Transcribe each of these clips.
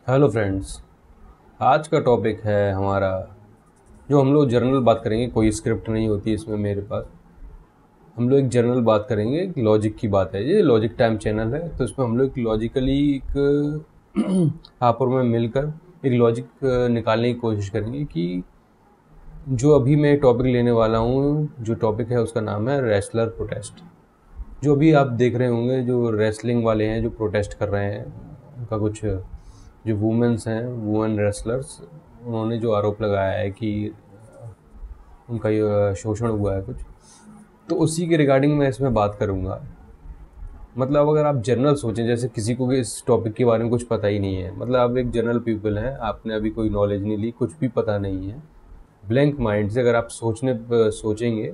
Hello friends. आज का topic है हमारा, जो हम लोग जनरल बात करेंगे। कोई स्क्रिप्ट नहीं होती इसमें मेरे पास। हम लोग एक जनरल बात करेंगे, एक लॉजिक की बात है। ये लॉजिक टाइम चैनल है, तो इसमें हम लोग लॉजिकली एक आपस में मिलकर एक लॉजिक निकालने की कोशिश करेंगे कि जो अभी मैं टॉपिक लेने वाला हूँ, जो टॉपिक है उसका नाम है रेसलर प्रोटेस्ट। जो अभी आप देख रहे होंगे, जो रेसलिंग वाले हैं जो प्रोटेस्ट कर रहे हैं, उनका कुछ जो वुमेन्स हैं, वुमेन रेसलर्स, उन्होंने जो आरोप लगाया है कि उनका ये शोषण हुआ है कुछ, तो उसी के रिगार्डिंग मैं इसमें बात करूँगा। मतलब अगर आप जनरल सोचें, जैसे किसी को भी इस टॉपिक के बारे में कुछ पता ही नहीं है, मतलब आप एक जनरल पीपल हैं, आपने अभी कोई नॉलेज नहीं ली, कुछ भी पता नहीं है, ब्लैंक माइंड से अगर आप सोचेंगे,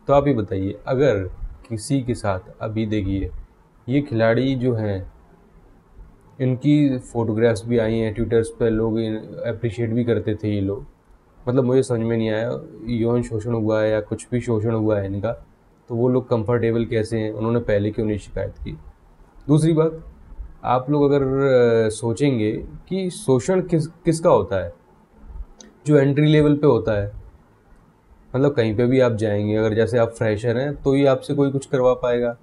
तो आप ही बताइए, अगर किसी के साथ अभी देखिए ये खिलाड़ी जो हैं, इनकी फ़ोटोग्राफ्स भी आई हैं ट्विटर्स पे, लोग अप्रिशिएट भी करते थे ये लोग। मतलब मुझे समझ में नहीं आया, यौन शोषण हुआ है या कुछ भी शोषण हुआ है इनका, तो वो लोग कंफर्टेबल कैसे हैं, उन्होंने पहले क्यों नहीं शिकायत की। दूसरी बात, आप लोग अगर सोचेंगे कि शोषण किसका होता है, जो एंट्री लेवल पे होता है। मतलब कहीं पे भी आप जाएंगे, अगर जैसे आप फ्रेशर हैं तो ही आपसे कोई कुछ करवा पाएगा।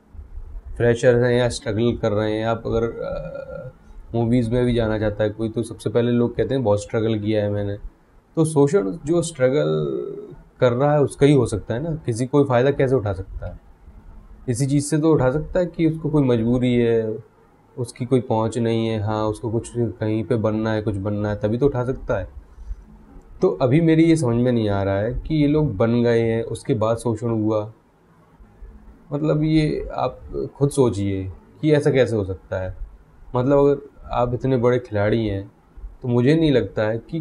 फ्रेशर हैं या स्ट्रगल कर रहे हैं आप, अगर मूवीज़ में भी जाना चाहता है कोई, तो सबसे पहले लोग कहते हैं बहुत स्ट्रगल किया है मैंने। तो शोषण जो स्ट्रगल कर रहा है उसका ही हो सकता है ना, किसी कोई फ़ायदा कैसे उठा सकता है। इसी चीज़ से तो उठा सकता है कि उसको कोई मजबूरी है, उसकी कोई पहुंच नहीं है, हाँ उसको कुछ कहीं पे बनना है, कुछ बनना है, तभी तो उठा सकता है। तो अभी मेरी ये समझ में नहीं आ रहा है कि ये लोग बन गए हैं उसके बाद शोषण हुआ। मतलब ये आप खुद सोचिए कि ऐसा कैसे हो सकता है। मतलब अगर आप इतने बड़े खिलाड़ी हैं, तो मुझे नहीं लगता है कि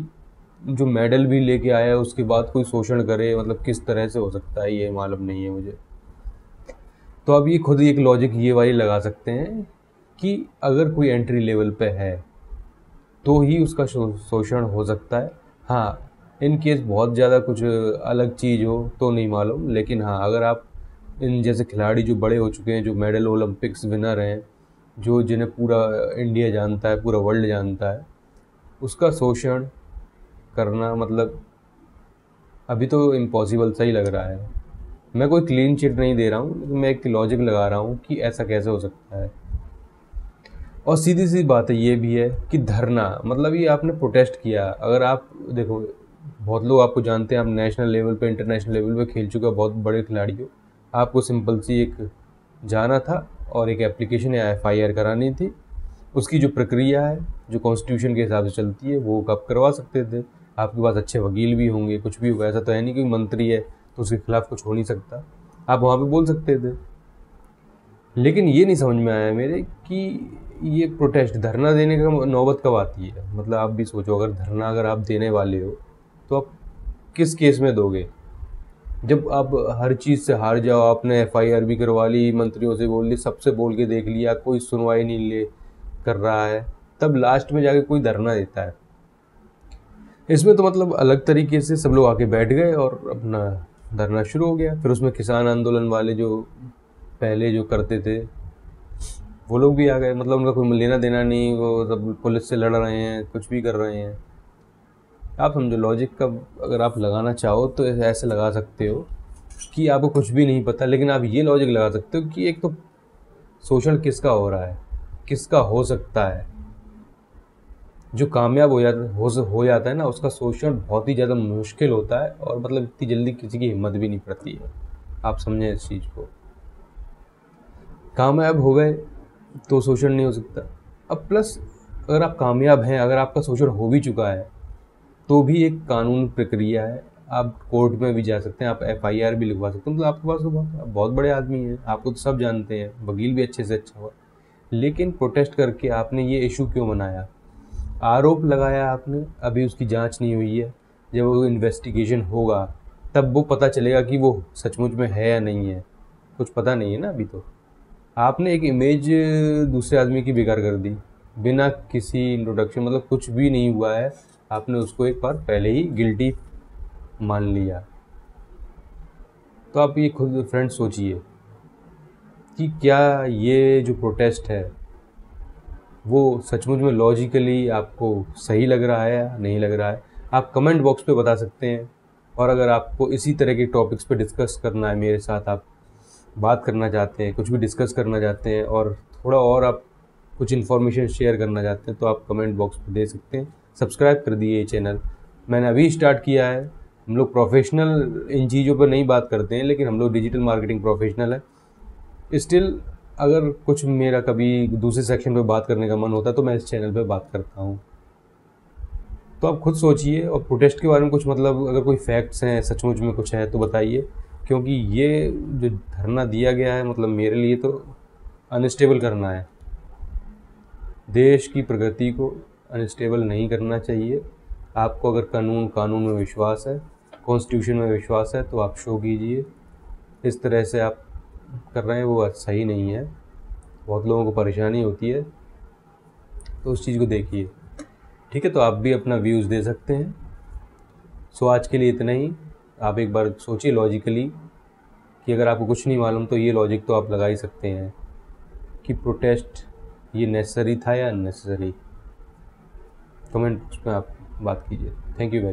जो मेडल भी लेके आया है उसके बाद कोई शोषण करे। मतलब किस तरह से हो सकता है, ये मालूम नहीं है मुझे। तो अब ये खुद एक लॉजिक ये वाली लगा सकते हैं कि अगर कोई एंट्री लेवल पे है तो ही उसका शोषण हो सकता है। हाँ, इन केस बहुत ज़्यादा कुछ अलग चीज़ हो तो नहीं मालूम, लेकिन हाँ अगर आप इन जैसे खिलाड़ी जो बड़े हो चुके हैं, जो मेडल ओलंपिक्स विनर हैं, जो जिन्हें पूरा इंडिया जानता है, पूरा वर्ल्ड जानता है, उसका शोषण करना मतलब अभी तो इम्पॉसिबल सा ही लग रहा है। मैं कोई क्लीन चिट नहीं दे रहा हूँ, लेकिन मैं एक लॉजिक लगा रहा हूँ कि ऐसा कैसे हो सकता है। और सीधी सी बात है ये भी है कि धरना, मतलब ये आपने प्रोटेस्ट किया। अगर आप देखो, बहुत लोग आपको जानते हैं, आप नेशनल लेवल पे, इंटरनेशनल लेवल पे खेल चुके हो, बहुत बड़े खिलाड़ी हो। आपको सिंपल सी एक जाना था और एक एप्लीकेशन या एफआईआर करानी थी। उसकी जो प्रक्रिया है, जो कॉन्स्टिट्यूशन के हिसाब से चलती है, वो आप करवा सकते थे। आपके पास अच्छे वकील भी होंगे, कुछ भी होगा। ऐसा तो है नहीं कि मंत्री है तो उसके खिलाफ कुछ हो नहीं सकता, आप वहाँ पे बोल सकते थे। लेकिन ये नहीं समझ में आया मेरे कि ये प्रोटेस्ट, धरना देने का नौबत कब आती है। मतलब आप भी सोचो, अगर धरना अगर आप देने वाले हो तो आप किस केस में दोगे। जब आप हर चीज़ से हार जाओ, आपने एफआईआर भी करवा ली, मंत्रियों से बोल ली, सबसे बोल के देख लिया, कोई सुनवाई नहीं ले कर रहा है, तब लास्ट में जाके कोई धरना देता है। इसमें तो मतलब अलग तरीके से सब लोग आके बैठ गए और अपना धरना शुरू हो गया। फिर उसमें किसान आंदोलन वाले जो पहले जो करते थे, वो लोग भी आ गए। मतलब उनका कोई लेना देना नहीं, वो सब पुलिस से लड़ रहे हैं, कुछ भी कर रहे हैं। आप समझो लॉजिक का, अगर आप लगाना चाहो तो ऐसे लगा सकते हो कि आपको कुछ भी नहीं पता, लेकिन आप ये लॉजिक लगा सकते हो कि एक तो शोषण किसका हो रहा है, किसका हो सकता है। जो कामयाब हो जाता है ना, उसका शोषण बहुत ही ज़्यादा मुश्किल होता है, और मतलब इतनी जल्दी किसी की हिम्मत भी नहीं पड़ती है। आप समझें इस चीज़ को। कामयाब हो गए तो शोषण नहीं हो सकता। अब प्लस, अगर आप कामयाब हैं, अगर आपका शोषण हो भी चुका है, तो भी एक कानून प्रक्रिया है। आप कोर्ट में भी जा सकते हैं, आप एफआईआर भी लिखवा सकते हैं। मतलब आपके पास तो बहुत बड़े आदमी हैं, आपको तो सब जानते हैं, वकील भी अच्छे से अच्छा हुआ। लेकिन प्रोटेस्ट करके आपने ये इशू क्यों बनाया, आरोप लगाया आपने, अभी उसकी जांच नहीं हुई है। जब वो इन्वेस्टिगेशन होगा तब वो पता चलेगा कि वो सचमुच में है या नहीं है। कुछ पता नहीं है ना अभी तो। आपने एक इमेज दूसरे आदमी की बेकार कर दी बिना किसी इंट्रोडक्शन, मतलब कुछ भी नहीं हुआ है, आपने उसको एक बार पहले ही गिल्टी मान लिया। तो आप ये खुद फ्रेंड सोचिए कि क्या ये जो प्रोटेस्ट है वो सचमुच में लॉजिकली आपको सही लग रहा है या नहीं लग रहा है, आप कमेंट बॉक्स पे बता सकते हैं। और अगर आपको इसी तरह के टॉपिक्स पे डिस्कस करना है मेरे साथ, आप बात करना चाहते हैं, कुछ भी डिस्कस करना चाहते हैं और थोड़ा और आप कुछ इन्फॉर्मेशन शेयर करना चाहते हैं, तो आप कमेंट बॉक्स पे दे सकते हैं। सब्सक्राइब कर दिए ये चैनल, मैंने अभी स्टार्ट किया है। हम लोग प्रोफेशनल इन चीज़ों पर नहीं बात करते हैं, लेकिन हम लोग डिजिटल मार्केटिंग प्रोफेशनल है। स्टिल अगर कुछ मेरा कभी दूसरे सेक्शन पे बात करने का मन होता है तो मैं इस चैनल पे बात करता हूँ। तो आप खुद सोचिए, और प्रोटेस्ट के बारे में कुछ मतलब अगर कोई फैक्ट्स हैं, सचमुच में कुछ है तो बताइए, क्योंकि ये जो धरना दिया गया है मतलब मेरे लिए तो अनस्टेबल करना है। देश की प्रगति को अनस्टेबल नहीं करना चाहिए। आपको अगर कानून में विश्वास है, कॉन्स्टिट्यूशन में विश्वास है, तो आप शो कीजिए। इस तरह से आप कर रहे हैं वो सही नहीं है, बहुत लोगों को परेशानी होती है, तो उस चीज़ को देखिए। ठीक है, तो आप भी अपना व्यूज़ दे सकते हैं। सो आज के लिए इतना ही। आप एक बार सोचिए लॉजिकली कि अगर आपको कुछ नहीं मालूम तो ये लॉजिक तो आप लगा ही सकते हैं कि प्रोटेस्ट ये नेसेसरी था या अननेसेसरी। कमेंट बॉक्स में आप बात कीजिए। Thank you very